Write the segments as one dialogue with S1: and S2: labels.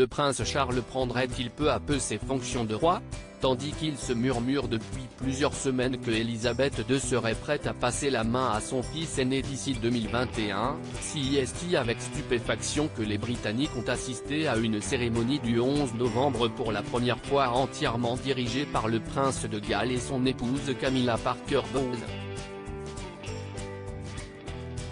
S1: le prince Charles prendrait-il peu à peu ses fonctions de roi ? Tandis qu'il se murmure depuis plusieurs semaines que Elisabeth II serait prête à passer la main à son fils aîné d'ici 2021, CIST avec stupéfaction que les Britanniques ont assisté à une cérémonie du 11 novembre pour la première fois entièrement dirigée par le prince de Galles et son épouse Camilla Parker Bowles.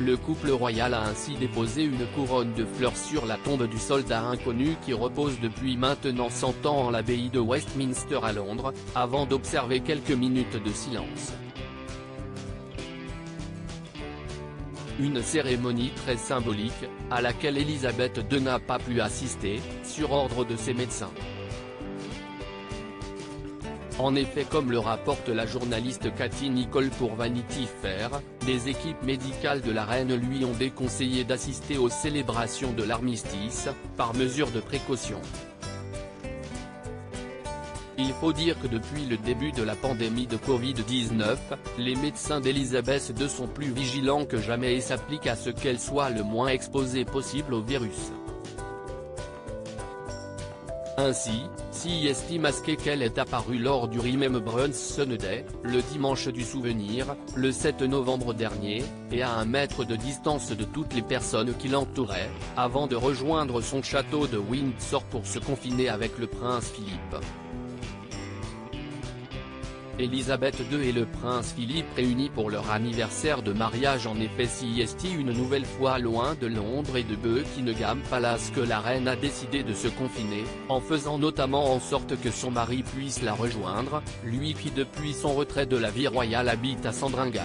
S1: Le couple royal a ainsi déposé une couronne de fleurs sur la tombe du soldat inconnu qui repose depuis maintenant 100 ans en l'abbaye de Westminster à Londres, avant d'observer quelques minutes de silence. Une cérémonie très symbolique, à laquelle Elisabeth II n'a pas pu assister, sur ordre de ses médecins. En effet, comme le rapporte la journaliste Cathy Nicholl pour Vanity Fair, les équipes médicales de la reine lui ont déconseillé d'assister aux célébrations de l'armistice, par mesure de précaution. Il faut dire que depuis le début de la pandémie de Covid-19, les médecins d'Elisabeth II sont plus vigilants que jamais et s'appliquent à ce qu'elle soit le moins exposée possible au virus. Ainsi, si estime masqué qu'elle est apparue lors du Remembrance Sunday, le dimanche du souvenir, le 7 novembre dernier, et à 1 mètre de distance de toutes les personnes qui l'entouraient, avant de rejoindre son château de Windsor pour se confiner avec le prince Philippe. Elisabeth II et le prince Philippe réunis pour leur anniversaire de mariage. En effet, CIST une nouvelle fois loin de Londres et de Buckingham Palace que la reine a décidé de se confiner, en faisant notamment en sorte que son mari puisse la rejoindre, lui qui depuis son retrait de la vie royale habite à Sandringham.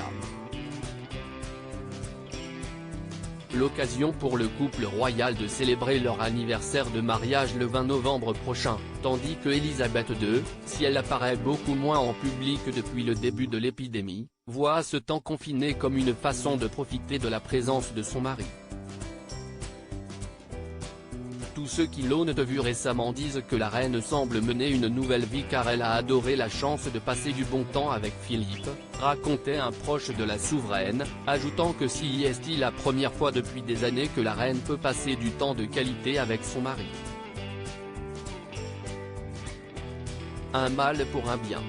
S1: L'occasion pour le couple royal de célébrer leur anniversaire de mariage le 20 novembre prochain, tandis que Elisabeth II, si elle apparaît beaucoup moins en public depuis le début de l'épidémie, voit ce temps confiné comme une façon de profiter de la présence de son mari. Tous ceux qui l'ont vu récemment disent que la reine semble mener une nouvelle vie car elle a adoré la chance de passer du bon temps avec Philippe, racontait un proche de la souveraine, ajoutant que c'est la première fois depuis des années que la reine peut passer du temps de qualité avec son mari. Un mal pour un bien.